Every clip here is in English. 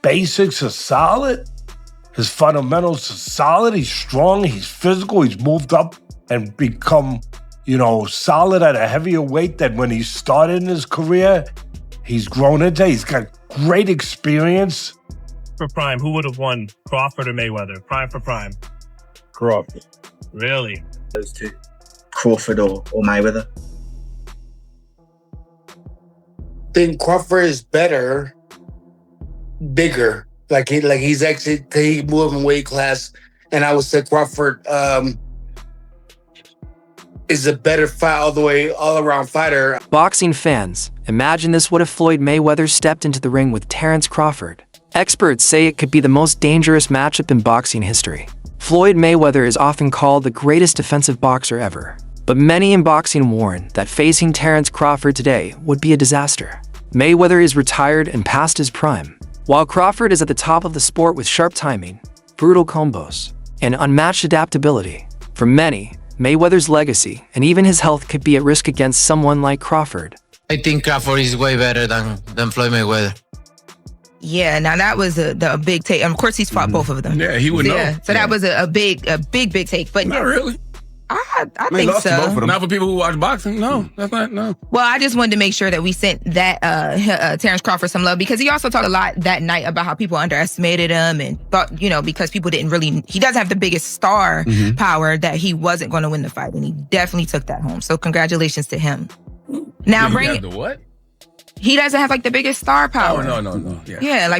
basics are solid. His fundamentals are solid. He's strong. He's physical. He's moved up and become, solid at a heavier weight than when he started in his career. He's grown into. He's got great experience. For prime, who would have won, Crawford or Mayweather? Prime for prime. Crawford. Really? Those two, Crawford or Mayweather. I think Crawford is better, bigger. He's actually he moved in weight class, and I would say Crawford is a better fight all around fighter. Boxing fans, imagine this: what if Floyd Mayweather stepped into the ring with Terence Crawford? Experts say it could be the most dangerous matchup in boxing history. Floyd Mayweather is often called the greatest defensive boxer ever, but many in boxing warn that facing Terence Crawford today would be a disaster. Mayweather is retired and past his prime, while Crawford is at the top of the sport with sharp timing, brutal combos, and unmatched adaptability. For many, Mayweather's legacy and even his health could be at risk against someone like Crawford. I think Crawford is way better than Floyd Mayweather. Yeah, now that was a big take. And of course, he's fought both of them. Yeah, he would know. Yeah, so that was a big take. But not really. I think lost to both of so. them. Not for people who watch boxing. No, that's not. No. Well, I just wanted to make sure that we sent that Terence Crawford some love, because he also talked a lot that night about how people underestimated him and thought, because people didn't really. He doesn't have the biggest star power, that he wasn't going to win the fight, and he definitely took that home. So congratulations to him. Now bring the what? He doesn't have the biggest star power. Oh, no. Yeah. Yeah,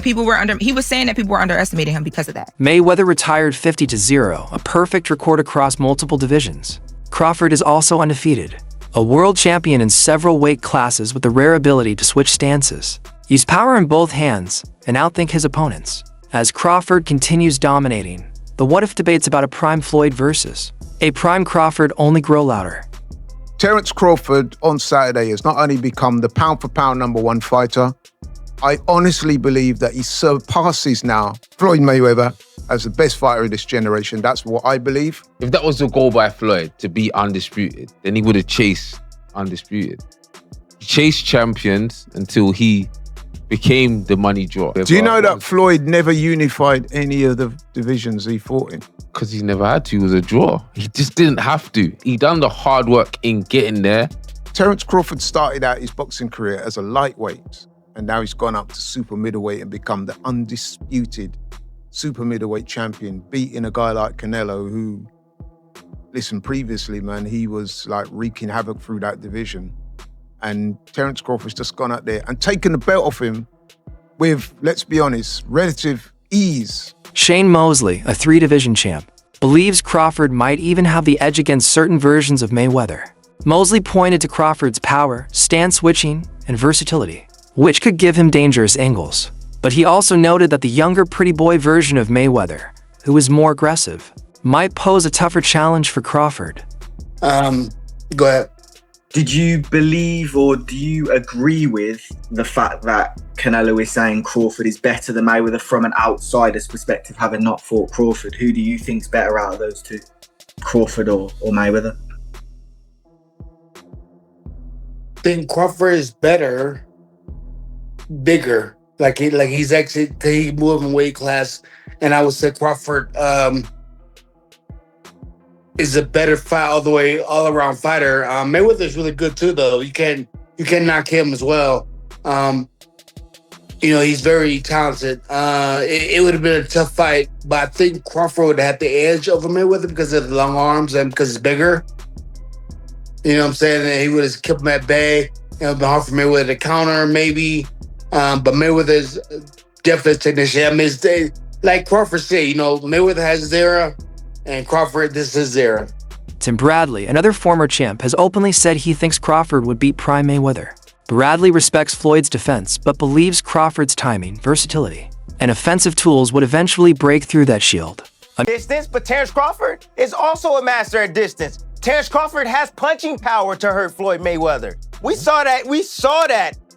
he was saying that people were underestimating him because of that. Mayweather retired 50-0, a perfect record across multiple divisions. Crawford is also undefeated, a world champion in several weight classes with the rare ability to switch stances, use power in both hands, and outthink his opponents. As Crawford continues dominating, the what-if debates about a prime Floyd versus a prime Crawford only grow louder. Terence Crawford on Saturday has not only become the pound-for-pound #1 fighter, I honestly believe that he surpasses now Floyd Mayweather as the best fighter of this generation. That's what I believe. If that was the goal by Floyd, to be undisputed, then he would have chased undisputed. He chased champions until he became the money draw. Do you know that Floyd never unified any of the divisions he fought in? Because he never had to. It was a draw. He just didn't have to. He done the hard work in getting there. Terence Crawford started out his boxing career as a lightweight, and now he's gone up to super middleweight and become the undisputed super middleweight champion, beating a guy like Canelo who, listen, previously, man, he was wreaking havoc through that division. And Terence Crawford's just gone out there and taken the belt off him with, let's be honest, relative ease. Shane Mosley, a 3-division champ, believes Crawford might even have the edge against certain versions of Mayweather. Mosley pointed to Crawford's power, stance switching, and versatility, which could give him dangerous angles. But he also noted that the younger pretty boy version of Mayweather, who is more aggressive, might pose a tougher challenge for Crawford. Go ahead. Did you believe or do you agree with the fact that Canelo is saying Crawford is better than Mayweather from an outsider's perspective, having not fought Crawford? Who do you think's better out of those two, Crawford or Mayweather? I think Crawford is better, bigger. He's actually he moved in weight class, and I would say Crawford is a better fight all around fighter. Mayweather is really good too, though. You can knock him as well. He's very talented. It would have been a tough fight, but I think Crawford would have had the edge over Mayweather because of the long arms and because he's bigger. You know what I'm saying? And he would have kept him at bay. It would have been hard for Mayweather to counter, maybe. But Mayweather's definitely a technician. I mean, like Crawford said, Mayweather has his era, and Crawford, this is his era. Tim Bradley, another former champ, has openly said he thinks Crawford would beat prime Mayweather. Bradley respects Floyd's defense, but believes Crawford's timing, versatility, and offensive tools would eventually break through that shield. Distance, but Terence Crawford is also a master at distance. Terence Crawford has punching power to hurt Floyd Mayweather. We saw that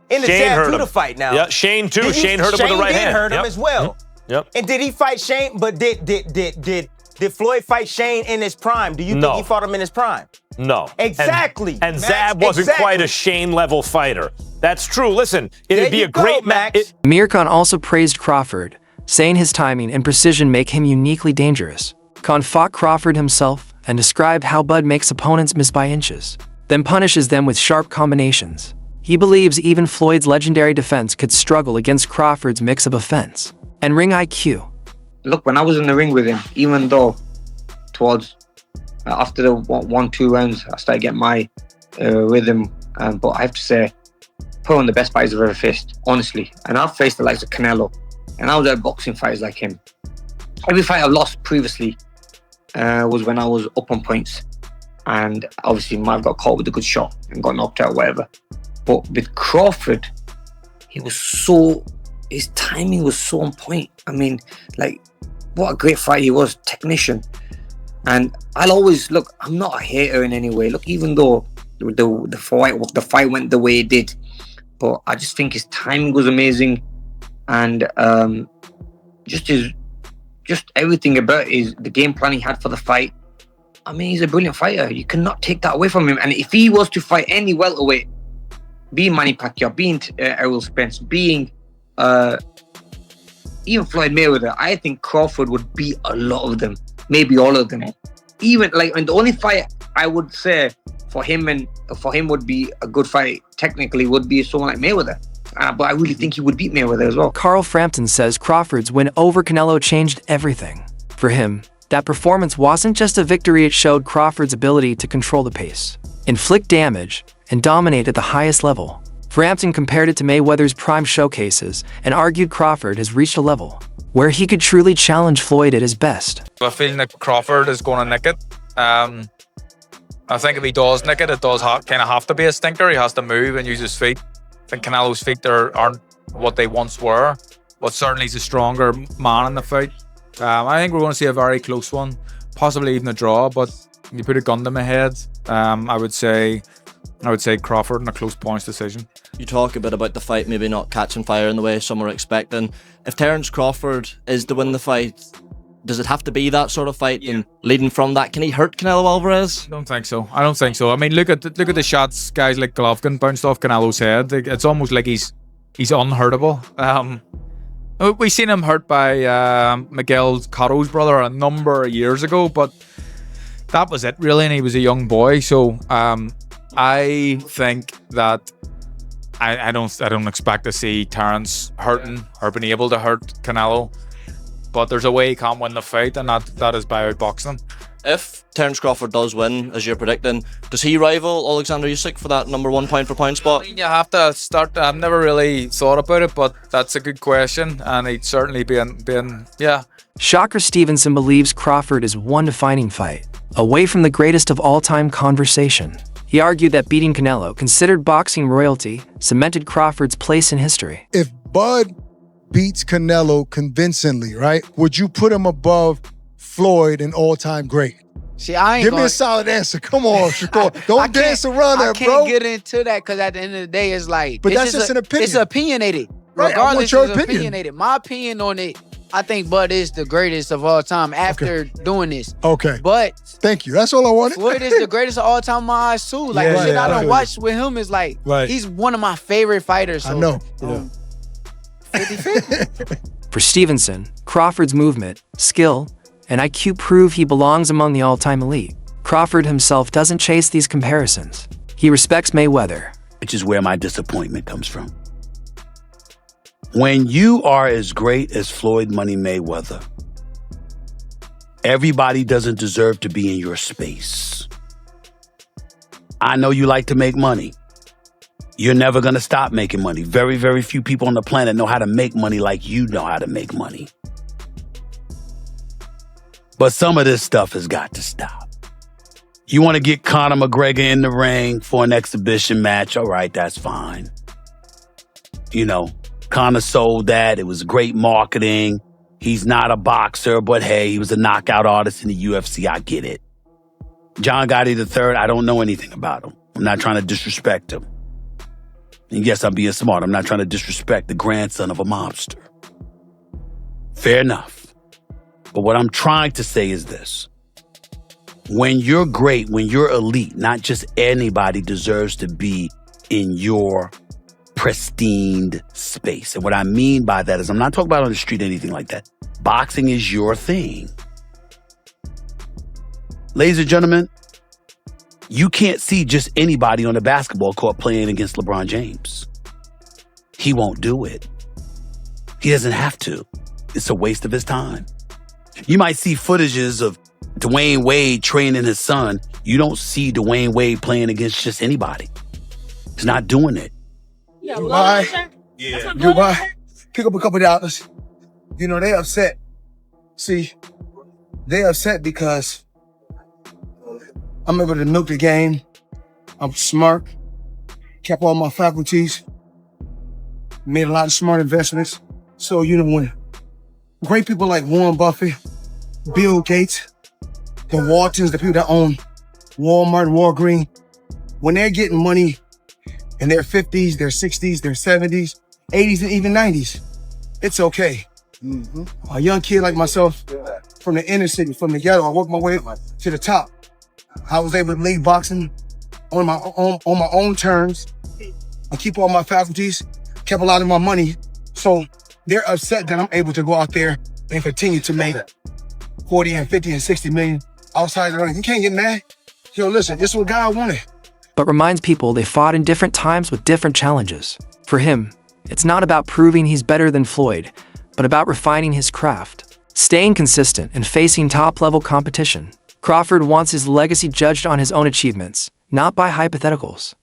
in the Sam Tudor fight now. Yeah, Shane too. Shane hurt him with the right hand. Shane did hurt him as well. Yep. And did he fight Shane? But did Did Floyd fight Shane in his prime? Do you think he fought him in his prime? No. Exactly. And Zab wasn't quite a Shane-level fighter. That's true. Listen, it'd be a great match. Amir Khan also praised Crawford, saying his timing and precision make him uniquely dangerous. Khan fought Crawford himself and described how Bud makes opponents miss by inches, then punishes them with sharp combinations. He believes even Floyd's legendary defense could struggle against Crawford's mix of offense and ring IQ. Look, when I was in the ring with him, even though towards after the 1-2 rounds, I started getting my rhythm, but I have to say, put on the best fights I've ever faced, honestly. And I've faced the likes of Canelo, and I was at boxing fights like him. Every fight I've lost previously was when I was up on points, and obviously might have got caught with a good shot and got knocked out or whatever. But with Crawford, his timing was so on point. I mean, like, what a great fight he was, technician. And I'll always, look, I'm not a hater in any way. Look, even though the fight went the way it did, but I just think his timing was amazing. And just everything about the game plan he had for the fight. I mean, he's a brilliant fighter. You cannot take that away from him. And if he was to fight any welterweight, being Manny Pacquiao, being Errol Spence, being even Floyd Mayweather, I think Crawford would beat a lot of them, maybe all of them. Even and the only fight I would say for him would be a good fight technically would be someone like Mayweather. But I really think he would beat Mayweather as well. Carl Frampton says Crawford's win over Canelo changed everything. For him, that performance wasn't just a victory, it showed Crawford's ability to control the pace, inflict damage, and dominate at the highest level. Frampton compared it to Mayweather's prime showcases and argued Crawford has reached a level where he could truly challenge Floyd at his best. I feel that Crawford is going to nick it. I think if he does nick it, it does kind of have to be a stinker. He has to move and use his feet. I think Canelo's feet aren't what they once were, but certainly he's a stronger man in the fight. I think we're going to see a very close one, possibly even a draw, but you put a gun to my head, I would say Crawford in a close points decision. You talk a bit about the fight maybe not catching fire in the way some are expecting. If Terence Crawford is to win the fight, does it have to be that sort of fight? And leading from that, can he hurt Canelo Alvarez? I don't think so. I mean, look at the shots guys like Golovkin bounced off Canelo's head. It's almost like he's unhurtable. We seen him hurt by Miguel Cotto's brother a number of years ago, but that was it really, and he was a young boy. So I think that I don't expect to see Terence hurting or being able to hurt Canelo. But there's a way he can win the fight, and that is by outboxing. If Terence Crawford does win, as you're predicting, does he rival Alexander Usyk for that number 1 pound-for-pound spot? I mean, you have to start. I've never really thought about it, but that's a good question, and he'd certainly been. Shocker Stevenson believes Crawford is one defining fight, away from the greatest of all-time conversation. He argued that beating Canelo, considered boxing royalty, cemented Crawford's place in history. If Bud beats Canelo convincingly, right, would you put him above Floyd an all-time great? See, I ain't Give me a solid answer. Come on, Shakur. Don't dance around that, bro. I can't get into that because at the end of the day, it's like... But that's just an opinion. It's opinionated. Right, Regardless, I want your it's opinion. opinionated. My opinion on it, I think Bud is the greatest of all time after doing this. Okay. But... Thank you. That's all I wanted. Floyd is the greatest of all time in my eyes, too. Like, the shit I done watched with him is like... He's one of my favorite fighters. So, I know. 50-50. For Stevenson, Crawford's movement, skill, and IQ prove he belongs among the all-time elite. Crawford himself doesn't chase these comparisons. He respects Mayweather. Which is where my disappointment comes from. When you are as great as Floyd Money Mayweather, everybody doesn't deserve to be in your space. I know you like to make money. You're never going to stop making money. Very, very few people on the planet know how to make money like you know how to make money. But some of this stuff has got to stop. You want to get Conor McGregor in the ring for an exhibition match? All right, that's fine. You know, Conor sold that. It was great marketing. He's not a boxer, but hey, he was a knockout artist in the UFC. I get it. John Gotti III, I don't know anything about him. I'm not trying to disrespect him. And yes, I'm being smart. I'm not trying to disrespect the grandson of a mobster. Fair enough. But what I'm trying to say is this. When you're great, when you're elite, not just anybody deserves to be in your pristine space. And what I mean by that is I'm not talking about on the street or anything like that. Boxing is your thing. Ladies and gentlemen, you can't see just anybody on the basketball court playing against LeBron James. He won't do it. He doesn't have to. It's a waste of his time. You might see footages of Dwayne Wade training his son. You don't see Dwayne Wade playing against just anybody. He's not doing it. Dubai. Yeah. Dubai. Pick up a couple dollars. You know, they upset. See, they upset because I'm able to milk the game. I'm smart. Kept all my faculties. Made a lot of smart investments. So, you know, when great people like Warren Buffett, Bill Gates, the Waltons, the people that own Walmart and Walgreens, when they're getting money in their 50s, their 60s, their 70s, 80s, and even 90s, it's okay. A young kid like myself from the inner city, from the ghetto, I worked my way to the top. I was able to leave boxing on my own terms. I keep all my faculties, kept a lot of my money. So they're upset that I'm able to go out there and continue to make 40 and 50 and 60 million outside the ring. You can't get mad. Yo, listen, this is what God wanted. But reminds people they fought in different times with different challenges. For him, it's not about proving he's better than Floyd, but about refining his craft, staying consistent and facing top-level competition. Crawford wants his legacy judged on his own achievements, not by hypotheticals.